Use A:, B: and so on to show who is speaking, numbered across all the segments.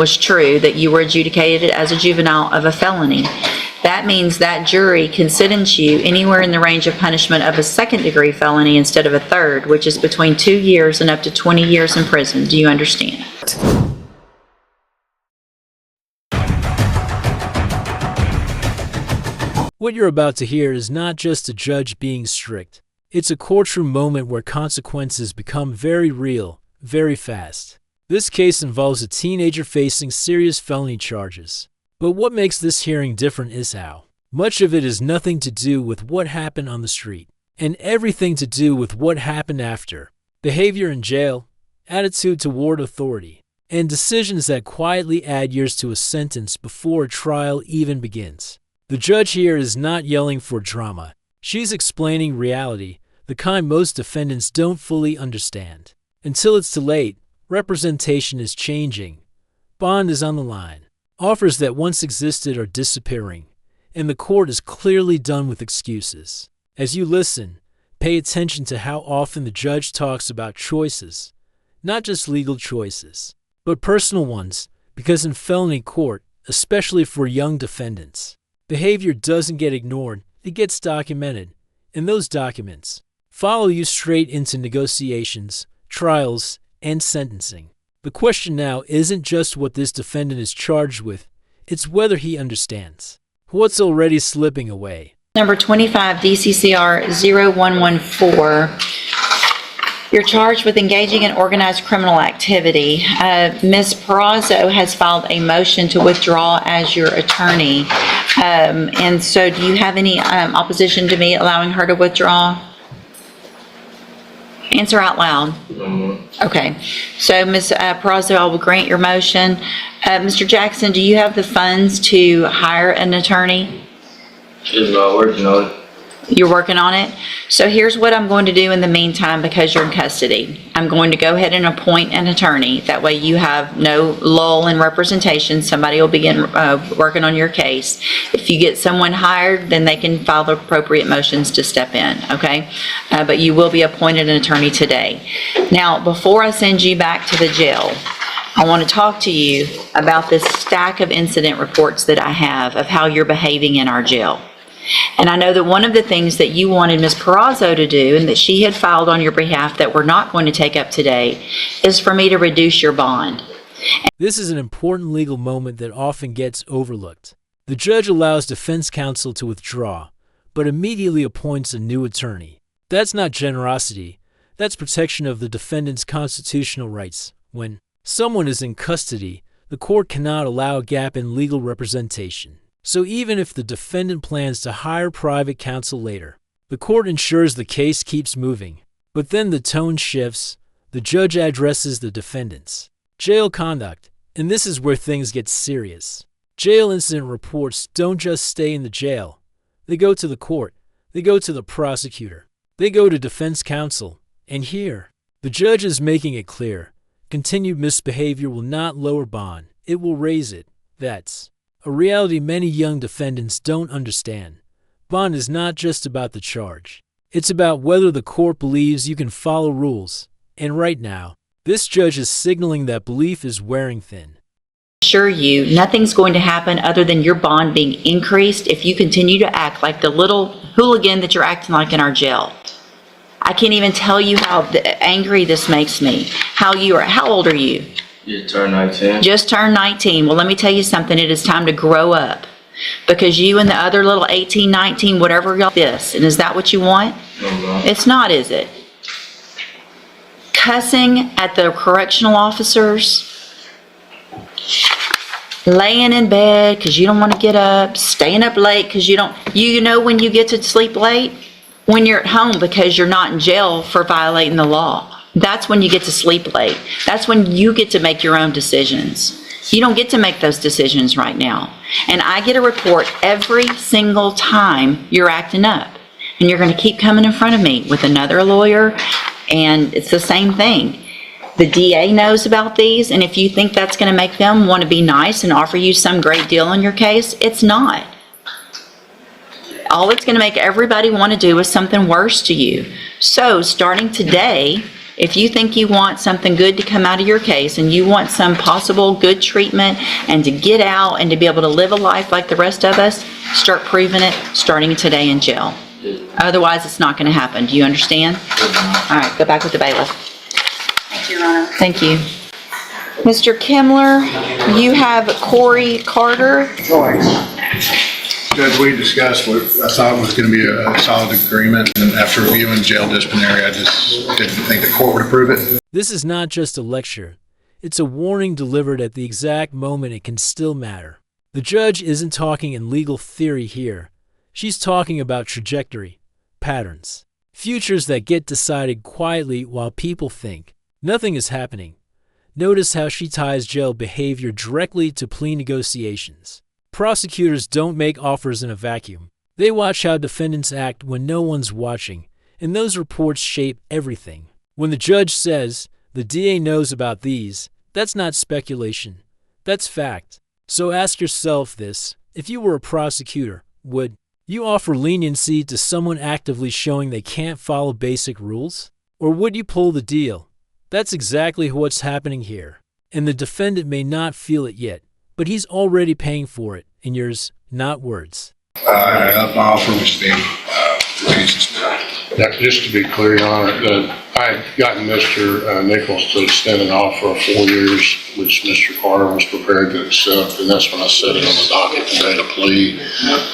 A: was true, that you were adjudicated as a juvenile of a felony, that means that jury can sentence you anywhere in the range of punishment of a second-degree felony instead of a third, which is between 2 years and up to 20 years in prison. Do you understand?
B: What you're about to hear is not just a judge being strict. It's a courtroom moment where consequences become very real, very fast. This case involves a teenager facing serious felony charges. But what makes this hearing different is how much of it is nothing to do with what happened on the street, and everything to do with what happened after. Behavior in jail, attitude toward authority, and decisions that quietly add years to a sentence before a trial even begins. The judge here is not yelling for drama. She's explaining reality, the kind most defendants don't fully understand. Until it's too late, representation is changing. Bond is on the line. Offers that once existed are disappearing, and the court is clearly done with excuses. As you listen, pay attention to how often the judge talks about choices, not just legal choices, but personal ones, because in felony court, especially for young defendants, behavior doesn't get ignored, it gets documented, and those documents follow you straight into negotiations, trials, and sentencing. The question now isn't just what this defendant is charged with, it's whether he understands what's already slipping away.
A: Number 25, DCCR 0114. You're charged with engaging in organized criminal activity. Ms. Perazo has filed a motion to withdraw as your attorney. And so do you have any opposition to me allowing her to withdraw? Answer out loud. Okay. So, Ms. Perazo, I will grant your motion. Mr. Jackson, do you have the funds to hire an attorney?
C: Just working on it.
A: You're working on it? So here's what I'm going to do in the meantime because you're in custody. I'm going to go ahead and appoint an attorney. That way you have no lull in representation. Somebody will begin working on your case. If you get someone hired, then they can file the appropriate motions to step in, okay? But you will be appointed an attorney today. Now, before I send you back to the jail, I want to talk to you about this stack of incident reports that I have of how you're behaving in our jail. And I know that one of the things that you wanted Ms. Perazo to do and that she had filed on your behalf that we're not going to take up today is for me to reduce your bond.
B: This is an important legal moment that often gets overlooked. The judge allows defense counsel to withdraw, but immediately appoints a new attorney. That's not generosity. That's protection of the defendant's constitutional rights. When someone is in custody, the court cannot allow a gap in legal representation. So even if the defendant plans to hire private counsel later, the court ensures the case keeps moving. But then the tone shifts. The judge addresses the defendant's jail conduct, and this is where things get serious. Jail incident reports don't just stay in the jail. They go to the court. They go to the prosecutor. They go to defense counsel. And here, the judge is making it clear. Continued misbehavior will not lower bond. It will raise it. That's a reality many young defendants don't understand. Bond is not just about the charge. It's about whether the court believes you can follow rules. And right now, this judge is signaling that belief is wearing thin.
A: Assure you, nothing's going to happen other than your bond being increased if you continue to act like the little hooligan that you're acting like in our jail. I can't even tell you how angry this makes me. How old are you?
C: Just turned 19.
A: Just turned 19. Well, let me tell you something. It is time to grow up. Because you and the other little 18, 19, whatever y'all this. And is that what you want?
C: No.
A: It's not, is it? Cussing at the correctional officers. Laying in bed because you don't want to get up. Staying up late because you don't. You know when you get to sleep late? When you're at home because you're not in jail for violating the law. That's when you get to sleep late. That's when you get to make your own decisions. You don't get to make those decisions right now. And I get a report every single time you're acting up. And you're going to keep coming in front of me with another lawyer, and it's the same thing. The DA knows about these, and if you think that's going to make them want to be nice and offer you some great deal on your case, it's not. All it's going to make everybody want to do is something worse to you. So starting today, If you think you want something good to come out of your case and you want some possible good treatment and to get out and to be able to live a life like the rest of us, start proving it starting today in jail. Otherwise, it's not going to happen. Do you understand? All right, go back with the bailiff.
D: Thank you, Your Honor.
A: Thank you. Mr. Kimler, you have Corey Carter.
E: Judge, we discussed what I thought was going to be a solid agreement, and after reviewing jail disciplinary, I just didn't think the court would approve it.
B: This is not just a lecture. It's a warning delivered at the exact moment it can still matter. The judge isn't talking in legal theory here. She's talking about trajectory, patterns, futures that get decided quietly while people think. Nothing is happening. Notice how she ties jail behavior directly to plea negotiations. Prosecutors don't make offers in a vacuum. They watch how defendants act when no one's watching, and those reports shape everything. When the judge says, the DA knows about these, that's not speculation. That's fact. So ask yourself this: if you were a prosecutor, would you offer leniency to someone actively showing they can't follow basic rules? Or would you pull the deal? That's exactly what's happening here. And the defendant may not feel it yet, but he's already paying for it in yours, not words.
E: My offer was being refused.
F: Just to be clear, Your Honor, I had gotten Mr. Nichols to extend an offer of 4 years, which Mr. Carter was prepared to accept, and that's when I set it on the docket and made a plea.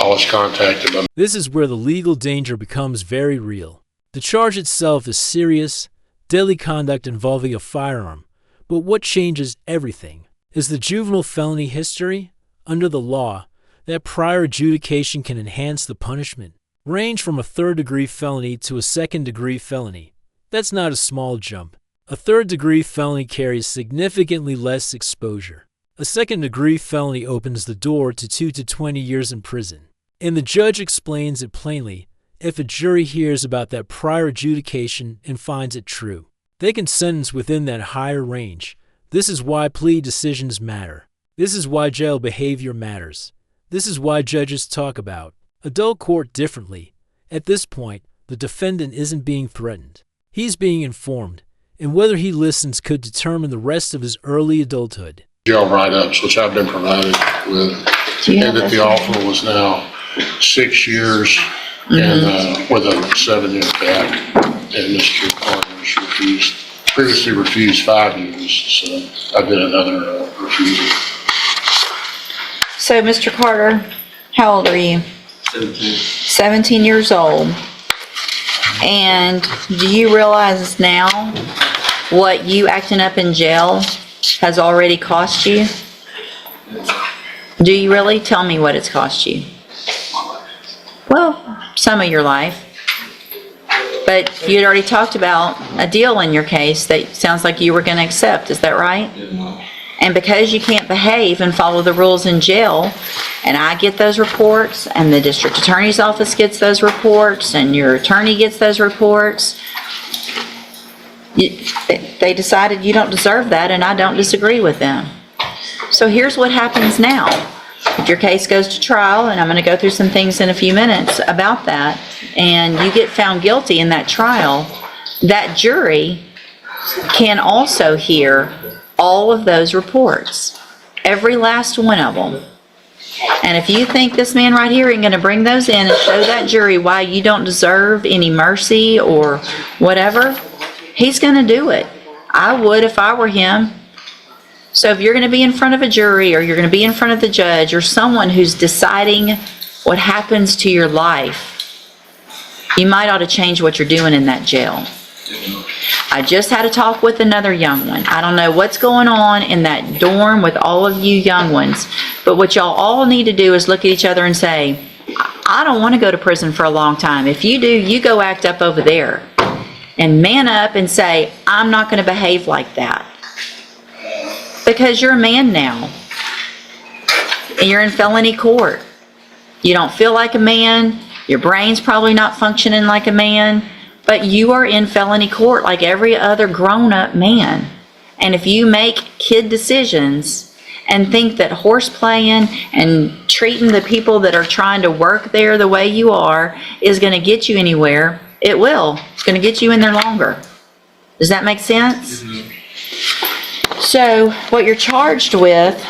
F: I was contacted by...
B: This is where the legal danger becomes very real. The charge itself is serious, deadly conduct involving a firearm, but what changes everything is the juvenile felony history. Under the law, that prior adjudication can enhance the punishment, range from a third-degree felony to a second-degree felony. That's not a small jump. A third-degree felony carries significantly less exposure. A second-degree felony opens the door to 2 to 20 years in prison. And the judge explains it plainly. If a jury hears about that prior adjudication and finds it true, they can sentence within that higher range. This is why plea decisions matter. This is why jail behavior matters. This is why judges talk about adult court differently. At this point, the defendant isn't being threatened. He's being informed, and whether he listens could determine the rest of his early adulthood.
F: Jail write-ups, which I've been provided with, and that the offer was now 6 years and with a 7-year cap, and Mr. Carter previously refused 5 years, so I did another refusal.
A: So, Mr. Carter, how old are you?
C: 17.
A: 17 years old. And do you realize now what you acting up in jail has already cost you? Do you really? Tell me what it's cost you. Well, some of your life. But you had already talked about a deal in your case that sounds like you were going to accept. Is that right? And because you can't behave and follow the rules in jail, and I get those reports, and the district attorney's office gets those reports, and your attorney gets those reports, they decided you don't deserve that, and I don't disagree with them. So here's what happens now. If your case goes to trial, and I'm going to go through some things in a few minutes about that, and you get found guilty in that trial, that jury can also hear all of those reports, every last one of them. And if you think this man right here ain't going to bring those in and show that jury why you don't deserve any mercy or whatever, he's going to do it. I would if I were him. So if you're going to be in front of a jury, or you're going to be in front of the judge, or someone who's deciding what happens to your life, you might ought to change what you're doing in that jail. I just had a talk with another young one. I don't know what's going on in that dorm with all of you young ones, but what y'all all need to do is look at each other and say, I don't want to go to prison for a long time. If you do, you go act up over there. And man up and say, I'm not going to behave like that. Because you're a man now. And you're in felony court. You don't feel like a man. Your brain's probably not functioning like a man. But you are in felony court like every other grown-up man. And if you make kid decisions and think that horseplaying and treating the people that are trying to work there the way you are is going to get you anywhere, it will. It's going to get you in there longer. Does that make sense? So what you're charged with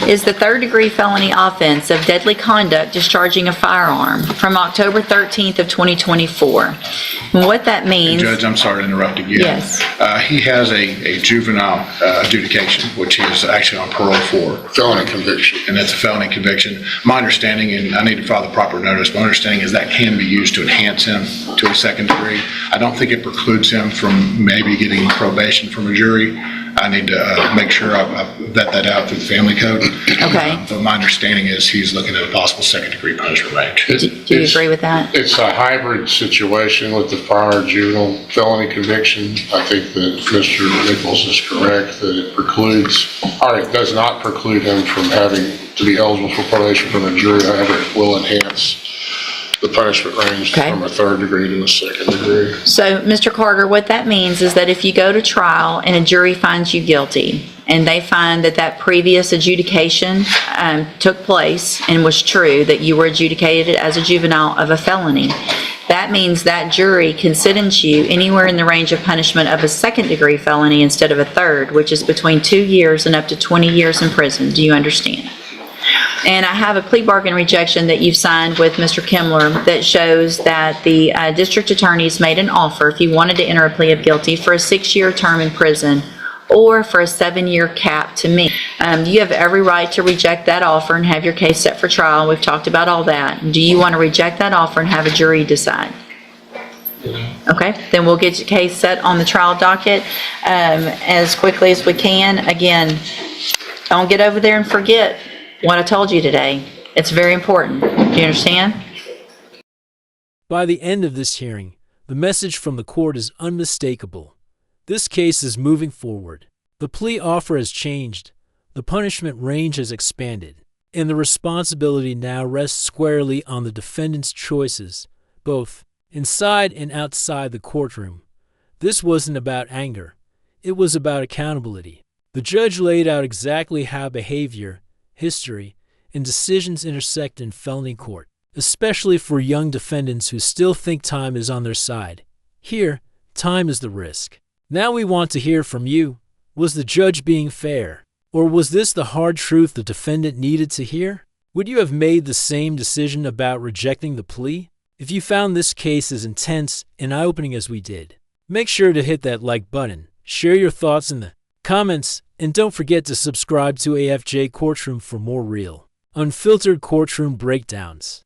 A: is the third-degree felony offense of deadly conduct discharging a firearm from October 13th of 2024. And what that means...
E: Judge, I'm sorry to interrupt again.
A: Yes.
E: He has a juvenile adjudication, which he is actually on parole for.
F: Felony conviction.
E: And that's a felony conviction. My understanding, and I need to file the proper notice, my understanding is that can be used to enhance him to a second degree. I don't think it precludes him from maybe getting probation from a jury. I need to make sure I vet that out through the family code.
A: Okay.
E: But my understanding is he's looking at a possible second degree punishment range.
A: Do you agree with that?
F: It's a hybrid situation with the prior juvenile felony conviction. I think that Mr. Nichols is correct that it precludes, or it does not preclude him from having to be eligible for probation from a jury. However, it will enhance the punishment range
A: Okay.
F: from a third degree to a second degree.
A: So, Mr. Carter, what that means is that if you go to trial and a jury finds you guilty, and they find that that previous adjudication took place and was true, that you were adjudicated as a juvenile of a felony, that means that jury can sentence you anywhere in the range of punishment of a second-degree felony instead of a third, which is between 2 years and up to 20 years in prison. Do you understand? And I have a plea bargain rejection that you've signed with Mr. Kimler that shows that the district attorney's made an offer, if you wanted to enter a plea of guilty, for a 6-year term in prison or for a 7-year cap to me. You have every right to reject that offer and have your case set for trial. We've talked about all that. Do you want to reject that offer and have a jury decide? Okay, then we'll get your case set on the trial docket as quickly as we can. Again, don't get over there and forget what I told you today. It's very important. Do you understand?
B: By the end of this hearing, the message from the court is unmistakable. This case is moving forward. The plea offer has changed, the punishment range has expanded, and the responsibility now rests squarely on the defendant's choices, both inside and outside the courtroom. This wasn't about anger. It was about accountability. The judge laid out exactly how behavior, history, and decisions intersect in felony court, especially for young defendants who still think time is on their side. Here, time is the risk. Now we want to hear from you. Was the judge being fair? Or was this the hard truth the defendant needed to hear? Would you have made the same decision about rejecting the plea? If you found this case as intense and eye-opening as we did, make sure to hit that like button, share your thoughts in the comments, and don't forget to subscribe to AFJ Courtroom for more real, unfiltered courtroom breakdowns.